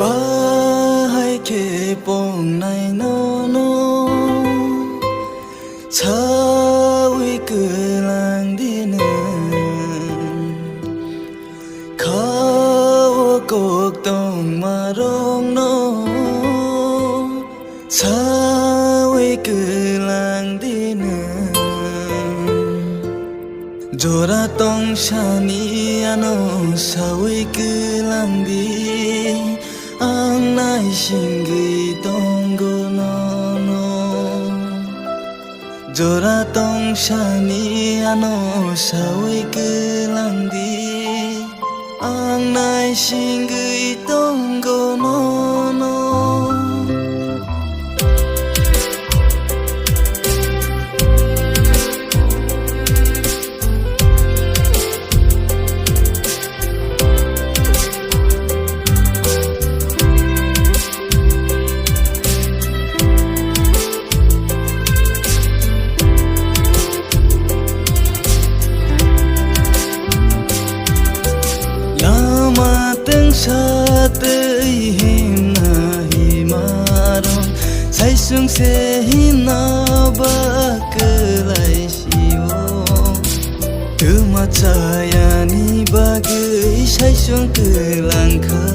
Bahai ke pong nai no no Chawi ke lang di ne Kau kok tong marong no Chawi ke lang di ne Jora tong shani ano Chawi ke lang di Ang nai shingi tonggo no no Jora tong shani ano Chawi ke lang di Ang nai shingi tonggo no no Sa tei him na himarong Sai sung se him na ba kelai siwo Tuma caya ni bagai sai sung kelang ka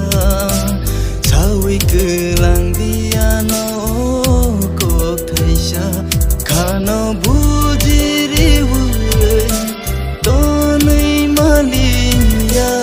Sawi kelang dia no kok thai sha Kano bujiri wui Tonai malin ya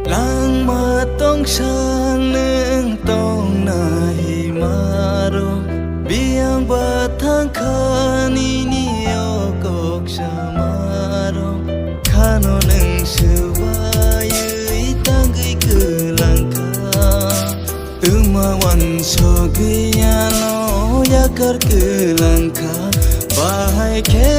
Lang matong sang neng tong nahi maro Biang batang kani niyo kok samaro Kano neng sewayu itanggi kelangka Tumawan so giyano yakar kelangka Bahai ke